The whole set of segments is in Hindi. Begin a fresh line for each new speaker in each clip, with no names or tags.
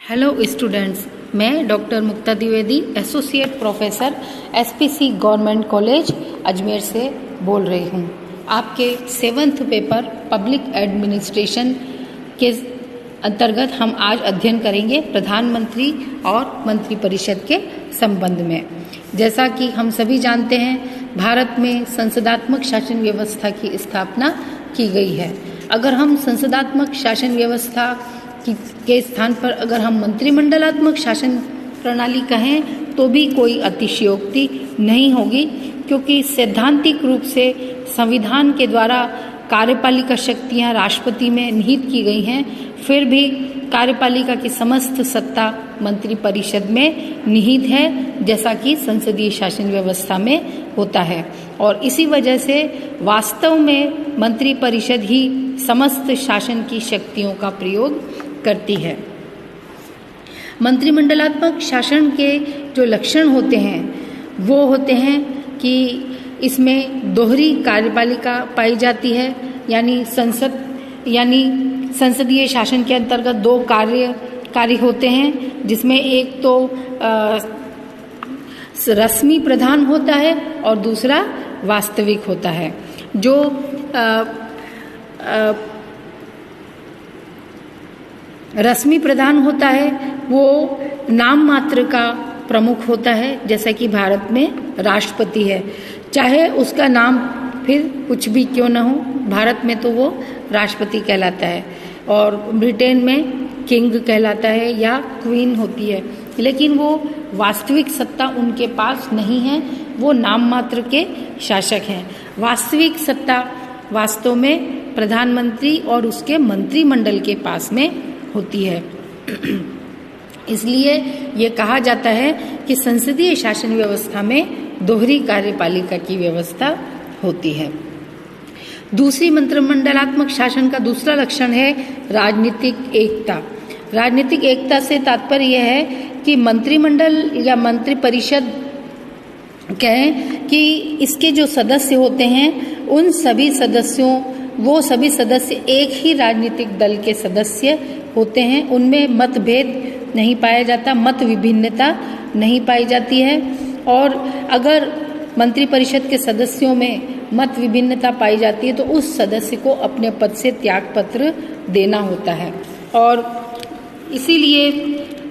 हेलो स्टूडेंट्स, मैं doctor Mukta Dwivedi, associate professor SPC government college Ajmer से बोल रही हूँ। आपके 7th पेपर पब्लिक एडमिनिस्ट्रेशन के अंतर्गत हम आज अध्ययन करेंगे प्रधानमंत्री और मंत्रिपरिषद के संबंध में। जैसा कि हम सभी जानते हैं, भारत में संसदात्मक शासन व्यवस्था की स्थापना की गई है। अगर हम संसदात्मक शासन व्यवस्था के स्थान पर अगर हम मंत्रिमंडलात्मक शासन प्रणाली कहें तो भी कोई अतिशयोक्ति नहीं होगी, क्योंकि सैद्धांतिक रूप से संविधान के द्वारा कार्यपालिका शक्तियां राष्ट्रपति में निहित की गई हैं, फिर भी कार्यपालिका की समस्त सत्ता मंत्रिपरिषद में निहित है, जैसा कि संसदीय शासन व्यवस्था में होता है। और इसी वजह से वास्तव में मंत्रिपरिषद ही समस्त शासन की शक्तियों का प्रयोग करती है। मंत्रिमंडलात्मक शासन के जो लक्षण होते हैं वो होते हैं कि इसमें दोहरी कार्यपालिका पाई जाती है, यानी संसदीय शासन के अंतर्गत दो कार्य होते हैं, जिसमें एक तो रस्मी प्रधान होता है और दूसरा वास्तविक होता है। जो रस्मी प्रधान होता है वो नाम मात्र का प्रमुख होता है, जैसा कि भारत में राष्ट्रपति है, चाहे उसका नाम फिर कुछ भी क्यों न हो, भारत में तो वो राष्ट्रपति कहलाता है। और ब्रिटेन में किंग कहलाता है या क्वीन होती है, लेकिन वो वास्तविक सत्ता उनके पास नहीं है, वो नाम मात्र के शासक हैं। वास्तविक सत्ता वास्तव में प्रधानमंत्री और उसके मंत्रिमंडल के पास में होती है। इसलिए ये कहा जाता है कि संसदीय शासन व्यवस्था में दोहरी कार्यपालिका की व्यवस्था होती है। दूसरी मंत्रिमंडलात्मक शासन का दूसरा लक्षण है राजनीतिक एकता। राजनीतिक एकता से तात्पर्य यह है कि मंत्रिमंडल या मंत्रिपरिषद कहें कि इसके जो सदस्य होते हैं उन सभी सदस्य एक ही राजनीतिक दल के सदस्य होते हैं। उनमें मतभेद नहीं पाया जाता, मत विभिन्नता नहीं पाई जाती है। और अगर मंत्रिपरिषद के सदस्यों में मत विभिन्नता पाई जाती है तो उस सदस्य को अपने पद से त्यागपत्र देना होता है। और इसीलिए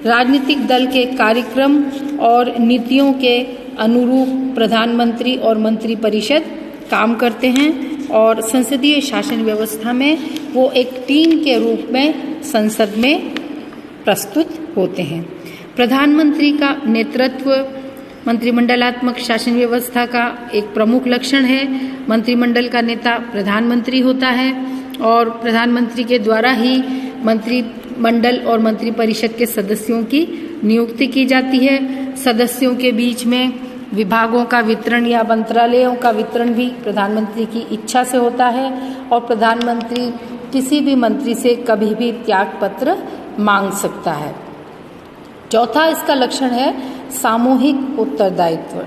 राजनीतिक दल के कार्यक्रम और नीतियों के अनुरूप प्रधानमंत्री और मंत्रिपरिषद काम करते हैं, और संसदीय शासन व्यवस्था में वो एक टीम के रूप में संसद में प्रस्तुत होते हैं। प्रधानमंत्री का नेतृत्व मंत्रिमंडलात्मक शासन व्यवस्था का एक प्रमुख लक्षण है। मंत्रिमंडल का नेता प्रधानमंत्री होता है और प्रधानमंत्री के द्वारा ही मंत्रिमंडल और मंत्रिपरिषद के सदस्यों की नियुक्ति की जाती है। सदस्यों के बीच में विभागों का वितरण या मंत्रालयों का वितरण भी प्रधानमंत्री की इच्छा से होता है, और प्रधानमंत्री किसी भी मंत्री से कभी भी त्यागपत्र मांग सकता है। चौथा इसका लक्षण है सामूहिक उत्तरदायित्व।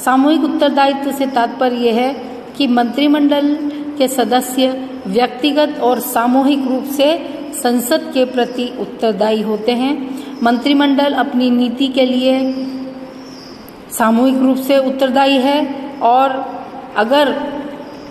सामूहिक उत्तरदायित्व से तात्पर्य यह है कि मंत्रिमंडल के सदस्य व्यक्तिगत और सामूहिक रूप से संसद के प्रति उत्तरदायी होते हैं। मंत्रिमंडल अपनी नीति के लिए सामूहिक रूप से उत्तरदायी है, और अगर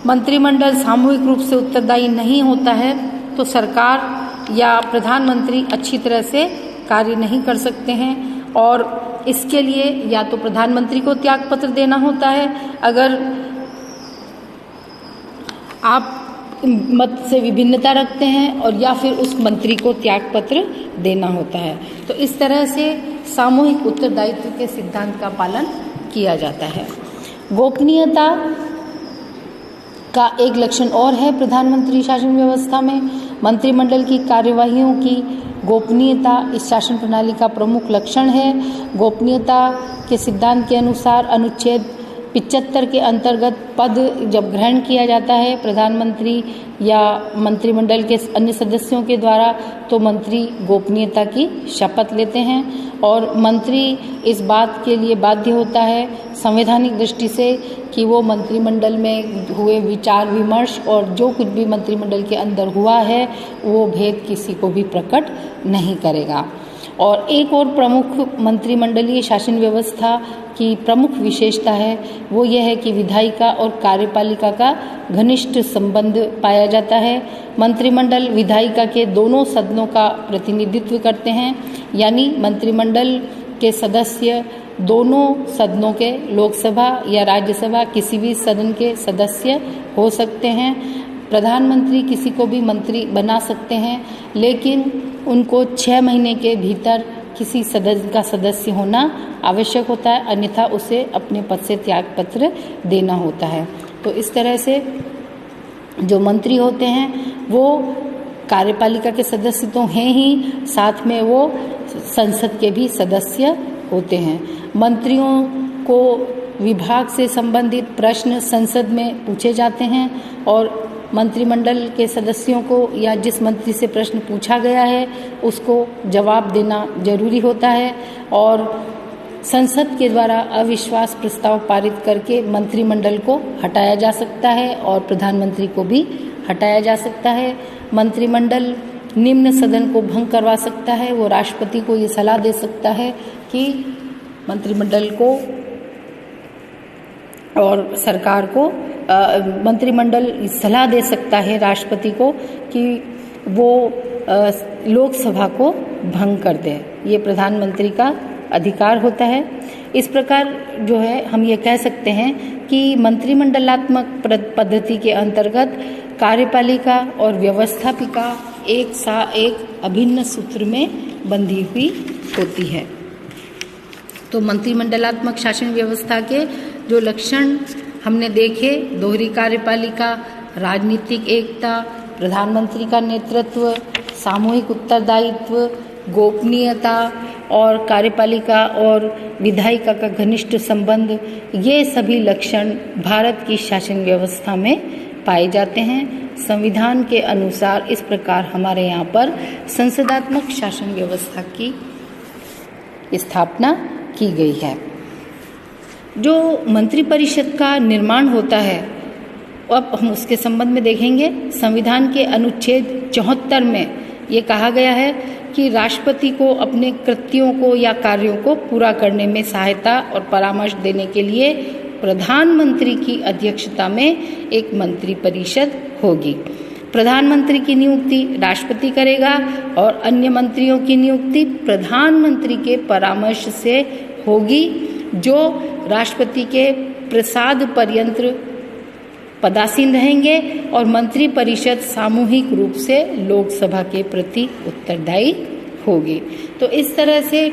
मंत्रिमंडल सामूहिक रूप से उत्तरदायी नहीं होता है तो सरकार या प्रधानमंत्री अच्छी तरह से कार्य नहीं कर सकते हैं, और इसके लिए या तो प्रधानमंत्री को त्यागपत्र देना होता है अगर आप मत से विभिन्नता रखते हैं, और या फिर उस मंत्री को त्यागपत्र देना होता है। तो इस तरह से सामूहिक उत्तरदायित्व के सिद्धांत का पालन किया जाता है। गोपनीयता का एक लक्षण और है प्रधानमंत्री शासन व्यवस्था में। मंत्रिमंडल की कार्यवाहियों की गोपनीयता इस शासन प्रणाली का प्रमुख लक्षण है। गोपनीयता के सिद्धांत के अनुसार अनुच्छेद 75 के अंतर्गत पद जब ग्रहण किया जाता है प्रधानमंत्री या मंत्रिमंडल के अन्य सदस्यों के द्वारा, तो मंत्री गोपनीयता की शपथ लेते हैं, और मंत्री इस बात के लिए बाध्य होता है संवैधानिक दृष्टि से कि वो मंत्रिमंडल में हुए विचार विमर्श और जो कुछ भी मंत्रिमंडल के अंदर हुआ है वो भेद किसी को भी प्रकट नहीं करेगा। और एक और प्रमुख मंत्रिमंडलीय शासन व्यवस्था की प्रमुख विशेषता है वो यह है कि विधायिका और कार्यपालिका का घनिष्ठ संबंध पाया जाता है। मंत्रिमंडल विधायिका के दोनों सदनों का प्रतिनिधित्व करते हैं, यानी मंत्रिमंडल के सदस्य दोनों सदनों के, लोकसभा या राज्यसभा, किसी भी सदन के सदस्य हो सकते हैं। प्रधानमंत्री किसी को भी मंत्री बना सकते हैं, लेकिन उनको 6 महीने के भीतर किसी सदन का सदस्य होना आवश्यक होता है, अन्यथा उसे अपने पद से त्यागपत्र देना होता है। तो इस तरह से जो मंत्री होते हैं वो कार्यपालिका के सदस्य तो हैं ही, साथ में वो संसद के भी सदस्य होते हैं। मंत्रियों को विभाग से संबंधित प्रश्न संसद में पूछे जाते हैं और मंत्रिमंडल के सदस्यों को या जिस मंत्री से प्रश्न पूछा गया है उसको जवाब देना जरूरी होता है। और संसद के द्वारा अविश्वास प्रस्ताव पारित करके मंत्रिमंडल को हटाया जा सकता है और प्रधानमंत्री को भी हटाया जा सकता है। मंत्रिमंडल निम्न सदन को भंग करवा सकता है, वो राष्ट्रपति को ये सलाह दे सकता है कि मंत्रिमंडल को और सरकार को मंत्रिमंडल सलाह दे सकता है राष्ट्रपति को कि वो लोकसभा को भंग कर दे। ये प्रधानमंत्री का अधिकार होता है। इस प्रकार जो है हम ये कह सकते हैं कि मंत्रिमंडलात्मक पद्धति के अंतर्गत कार्यपालिका और व्यवस्थापिका एक अभिन्न सूत्र में बंधी हुई होती है। तो मंत्रिमंडलात्मक शासन व्यवस्था के जो लक्षण हमने देखे, दोहरी कार्यपालिका, राजनीतिक एकता, प्रधानमंत्री का नेतृत्व, सामूहिक उत्तरदायित्व, गोपनीयता और कार्यपालिका और विधायिका का घनिष्ठ संबंध, ये सभी लक्षण भारत की शासन व्यवस्था में पाए जाते हैं। संविधान के अनुसार इस प्रकार हमारे यहाँ पर संसदात्मक शासन व्यवस्था की स्थापना की गई है। जो मंत्रिपरिषद का निर्माण होता है, अब हम उसके संबंध में देखेंगे। संविधान के अनुच्छेद 74 में ये कहा गया है कि राष्ट्रपति को अपने कृत्यों को या कार्यों को पूरा करने में सहायता और परामर्श देने के लिए प्रधानमंत्री की अध्यक्षता में एक मंत्रिपरिषद होगी। प्रधानमंत्री की नियुक्ति राष्ट्रपति करेगा और अन्य मंत्रियों की नियुक्ति प्रधानमंत्री के परामर्श से होगी, जो राष्ट्रपति के प्रसाद पर्यंत पदासीन रहेंगे और मंत्रिपरिषद सामूहिक रूप से लोकसभा के प्रति उत्तरदायी होगी। तो इस तरह से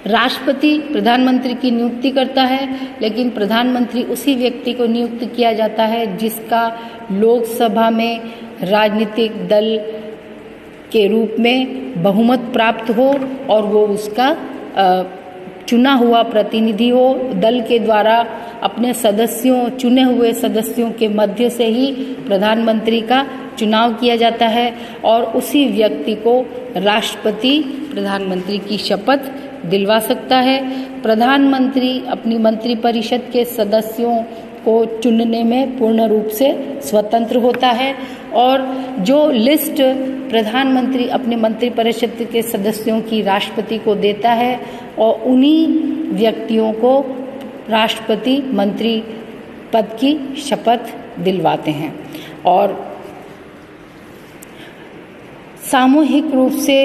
राष्ट्रपति प्रधानमंत्री की नियुक्ति करता है, लेकिन प्रधानमंत्री उसी व्यक्ति को नियुक्त किया जाता है जिसका लोकसभा में राजनीतिक दल के रूप में बहुमत प्राप्त हो और वो उसका चुना हुआ प्रतिनिधि हो। दल के द्वारा अपने सदस्यों, चुने हुए सदस्यों के मध्य से ही प्रधानमंत्री का चुनाव किया जाता है और उसी व्यक्ति को राष्ट्रपति प्रधानमंत्री की शपथ दिलवा सकता है। प्रधानमंत्री अपनी मंत्रिपरिषद के सदस्यों को चुनने में पूर्ण रूप से स्वतंत्र होता है और जो लिस्ट प्रधानमंत्री अपने मंत्रिपरिषद के सदस्यों की राष्ट्रपति को देता है और उन्हीं व्यक्तियों को राष्ट्रपति मंत्री पद की शपथ दिलवाते हैं। और सामूहिक रूप से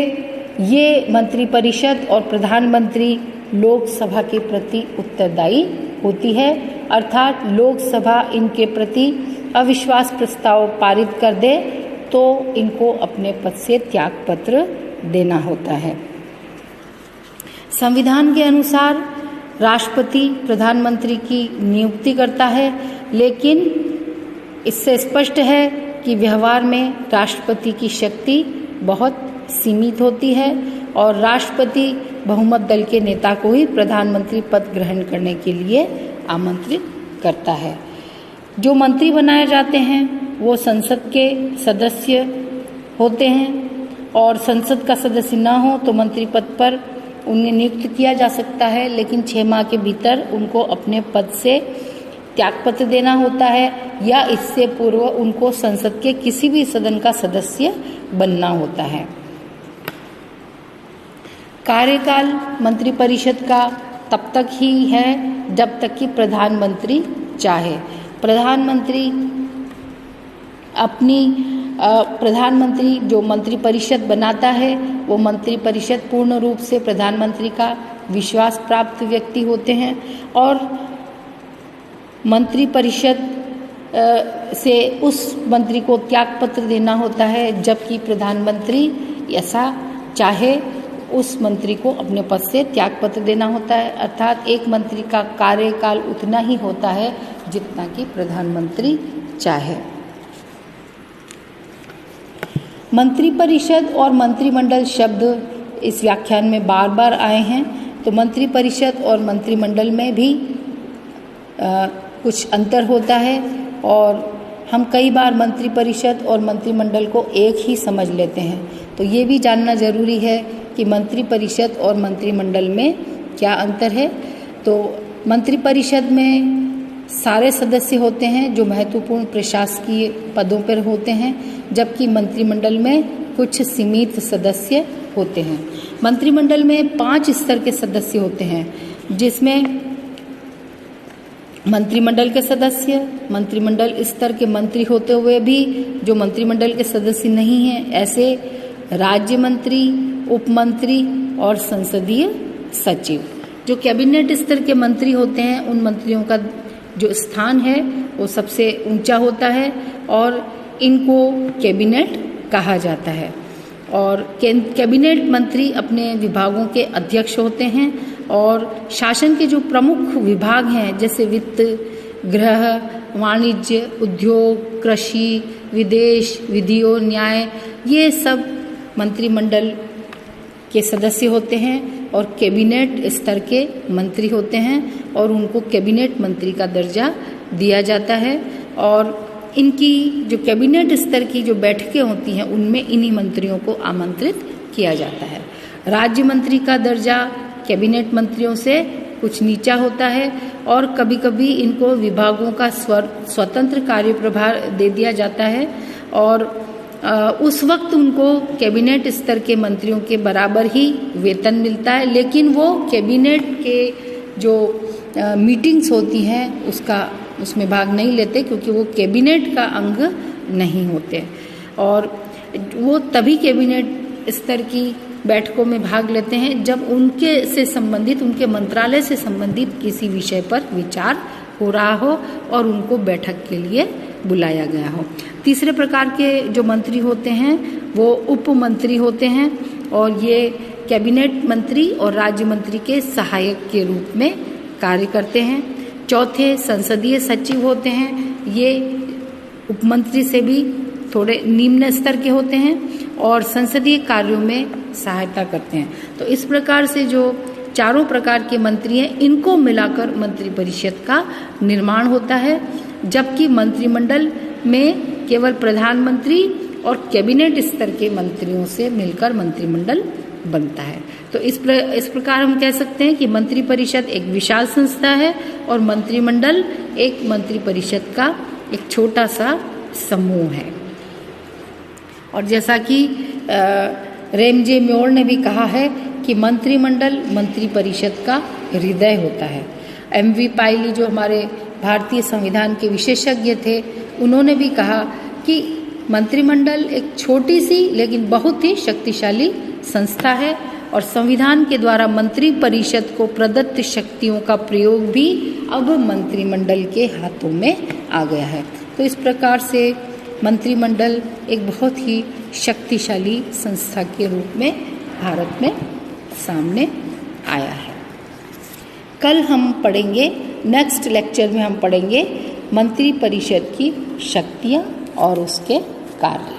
ये मंत्रिपरिषद और प्रधानमंत्री लोकसभा के प्रति उत्तरदायी होती है, अर्थात लोकसभा इनके प्रति अविश्वास प्रस्ताव पारित कर दे तो इनको अपने पद से त्यागपत्र देना होता है। संविधान के अनुसार राष्ट्रपति प्रधानमंत्री की नियुक्ति करता है, लेकिन इससे स्पष्ट है कि व्यवहार में राष्ट्रपति की शक्ति बहुत सीमित होती है और राष्ट्रपति बहुमत दल के नेता को ही प्रधानमंत्री पद ग्रहण करने के लिए आमंत्रित करता है। जो मंत्री बनाए जाते हैं वो संसद के सदस्य होते हैं और संसद का सदस्य न हो तो मंत्री पद पर उन्हें नियुक्त किया जा सकता है, लेकिन 6 माह के भीतर उनको अपने पद से त्यागपत्र देना होता है या इससे पूर्व उनको संसद के किसी भी सदन का सदस्य बनना होता है। कार्यकाल मंत्रिपरिषद का तब तक ही है जब तक कि प्रधानमंत्री चाहे। प्रधानमंत्री जो मंत्रिपरिषद बनाता है वो मंत्रिपरिषद पूर्ण रूप से प्रधानमंत्री का विश्वास प्राप्त व्यक्ति होते हैं और मंत्रिपरिषद से उस मंत्री को त्यागपत्र देना होता है, जबकि प्रधानमंत्री ऐसा चाहे उस मंत्री को अपने पद से त्यागपत्र देना होता है। अर्थात एक मंत्री का कार्यकाल उतना ही होता है जितना कि प्रधानमंत्री चाहे। मंत्रिपरिषद और मंत्रिमंडल शब्द इस व्याख्यान में बार बार आए हैं, तो मंत्रिपरिषद और मंत्रिमंडल में भी कुछ अंतर होता है और हम कई बार मंत्रिपरिषद और मंत्रिमंडल को एक ही समझ लेते हैं। तो ये भी जानना जरूरी है कि मंत्रिपरिषद और मंत्रिमंडल में क्या अंतर है। तो मंत्रिपरिषद में सारे सदस्य होते हैं जो महत्वपूर्ण प्रशासकीय पदों पर होते हैं, जबकि मंत्रिमंडल में कुछ सीमित सदस्य होते हैं। मंत्रिमंडल में 5 स्तर के सदस्य होते हैं, जिसमें मंत्रिमंडल के सदस्य, मंत्रिमंडल स्तर के मंत्री होते हुए भी जो मंत्रिमंडल के सदस्य नहीं हैं, ऐसे राज्य मंत्री, उप मंत्री और संसदीय सचिव। जो कैबिनेट स्तर के मंत्री होते हैं उन मंत्रियों का जो स्थान है वो सबसे ऊंचा होता है और इनको कैबिनेट कहा जाता है। और कैबिनेट मंत्री अपने विभागों के अध्यक्ष होते हैं और शासन के जो प्रमुख विभाग हैं जैसे वित्त, गृह, वाणिज्य, उद्योग, कृषि, विदेश, विधियो, न्याय, ये सब मंत्रिमंडल के सदस्य होते हैं और कैबिनेट स्तर के मंत्री होते हैं और उनको कैबिनेट मंत्री का दर्जा दिया जाता है। और इनकी जो कैबिनेट स्तर की जो बैठकें होती हैं उनमें इन्हीं मंत्रियों को आमंत्रित किया जाता है। राज्य मंत्री का दर्जा कैबिनेट मंत्रियों से कुछ नीचा होता है और कभी कभी इनको विभागों का स्वतंत्र कार्यप्रभार दे दिया जाता है और उस वक्त उनको कैबिनेट स्तर के मंत्रियों के बराबर ही वेतन मिलता है, लेकिन वो कैबिनेट के जो मीटिंग्स होती हैं उसमें भाग नहीं लेते क्योंकि वो कैबिनेट का अंग नहीं होते और वो तभी कैबिनेट स्तर की बैठकों में भाग लेते हैं जब उनके मंत्रालय से संबंधित किसी विषय पर विचार हो रहा हो और उनको बैठक के लिए बुलाया गया हो। तीसरे प्रकार के जो मंत्री होते हैं वो उप मंत्री होते हैं और ये कैबिनेट मंत्री और राज्य मंत्री के सहायक के रूप में कार्य करते हैं। चौथे संसदीय सचिव होते हैं, ये उपमंत्री से भी थोड़े निम्न स्तर के होते हैं और संसदीय कार्यों में सहायता करते हैं। तो इस प्रकार से जो चारों प्रकार के मंत्री हैं इनको मिलाकर मंत्रिपरिषद का निर्माण होता है, जबकि मंत्रिमंडल में केवल प्रधानमंत्री और कैबिनेट स्तर के मंत्रियों से मिलकर मंत्रिमंडल बनता है। तो इस प्रकार हम कह सकते हैं कि मंत्रिपरिषद एक विशाल संस्था है और मंत्रिमंडल एक मंत्रिपरिषद का एक छोटा सा समूह है। और जैसा कि रेमजे म्योर ने भी कहा है कि मंत्रिमंडल मंत्रिपरिषद का हृदय होता है। एमवी पायली जो हमारे भारतीय संविधान के विशेषज्ञ थे, उन्होंने भी कहा कि मंत्रिमंडल एक छोटी सी लेकिन बहुत ही शक्तिशाली संस्था है और संविधान के द्वारा मंत्रिपरिषद को प्रदत्त शक्तियों का प्रयोग भी अब मंत्रिमंडल के हाथों में आ गया है। तो इस प्रकार से मंत्रिमंडल एक बहुत ही शक्तिशाली संस्था के रूप में भारत में सामने आया है। कल हम पढ़ेंगे, नेक्स्ट लेक्चर में हम पढ़ेंगे मंत्रिपरिषद की शक्तियाँ और उसके कार्य।